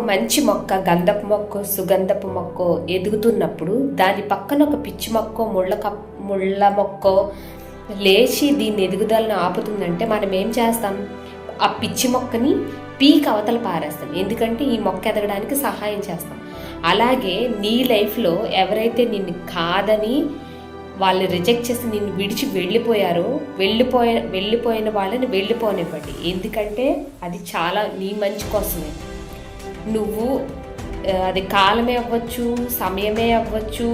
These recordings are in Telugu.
మంచి మొక్క, గంధపు మొక్క, సుగంధపు మొక్క ఎదుగుతున్నప్పుడు దాని పక్కన ఒక పిచ్చి మొక్క, ముళ్ళ మొక్క లేచి దీన్ని ఎదుగుదలను ఆపుతుందంటే మనం ఏం చేస్తాం? ఆ పిచ్చి మొక్కని పీక్ అవతల పారేస్తాం. ఎందుకంటే ఈ మొక్క ఎదగడానికి సహాయం చేస్తాం. అలాగే నీ లైఫ్లో ఎవరైతే నిన్ను కాదని వాళ్ళు రిజెక్ట్ చేసి నిన్ను విడిచి వెళ్ళిపోయారో వెళ్ళిపోయిన వాళ్ళని వెళ్ళిపోనివ్వండి. ఎందుకంటే అది చాలా నీ మంచి కోసమే. నువ్వు అది కాలమే అవ్వచ్చు, సమయమే అవ్వచ్చు,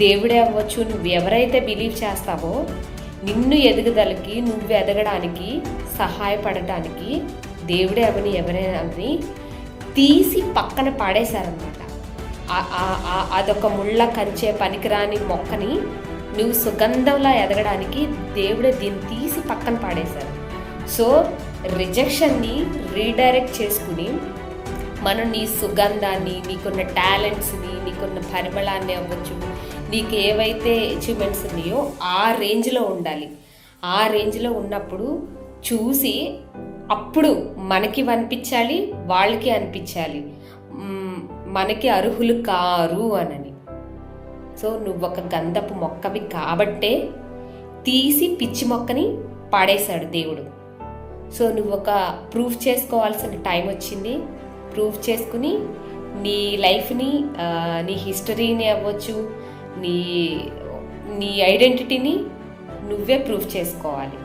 దేవుడే అవ్వచ్చు, నువ్వు ఎవరైతే బిలీవ్ చేస్తావో నిన్ను ఎదుగుదలకి, నువ్వు ఎదగడానికి సహాయపడటానికి దేవుడే అవని ఎవరైనా అని తీసి పక్కన పాడేశారనమాట. అదొక ముళ్ళ కంచే పనికిరాని మొక్కని నువ్వు సుగంధంలా ఎదగడానికి దేవుడే దీన్ని తీసి పక్కన పాడేశారు. సో రిజెక్షన్ని రీడైరెక్ట్ చేసుకుని మనం నీ సుగంధాన్ని, నీకున్న టాలెంట్స్ని, నీకున్న పరిమళాన్ని అవ్వచ్చు, నీకు ఏవైతే అచీవ్మెంట్స్ ఉన్నాయో ఆ రేంజ్లో ఉండాలి. ఆ రేంజ్లో ఉన్నప్పుడు చూసి అప్పుడు మనకి అనిపించాలి, వాళ్ళకి అనిపించాలి మనకి అర్హులు కారు అనని. సో నువ్వు ఒక గంధపు మొక్కవి కాబట్టే తీసి పిచ్చి మొక్కని పాడేశాడు దేవుడు. సో నువ్వు ఒక ప్రూఫ్ చేసుకోవాల్సిన టైం వచ్చింది. ప్రూఫ్ చేసుకుని నీ లైఫ్ని, నీ హిస్టరీని అవ్వచ్చు, నీ ఐడెంటిటీని నువ్వే ప్రూఫ్ చేసుకోవాలి.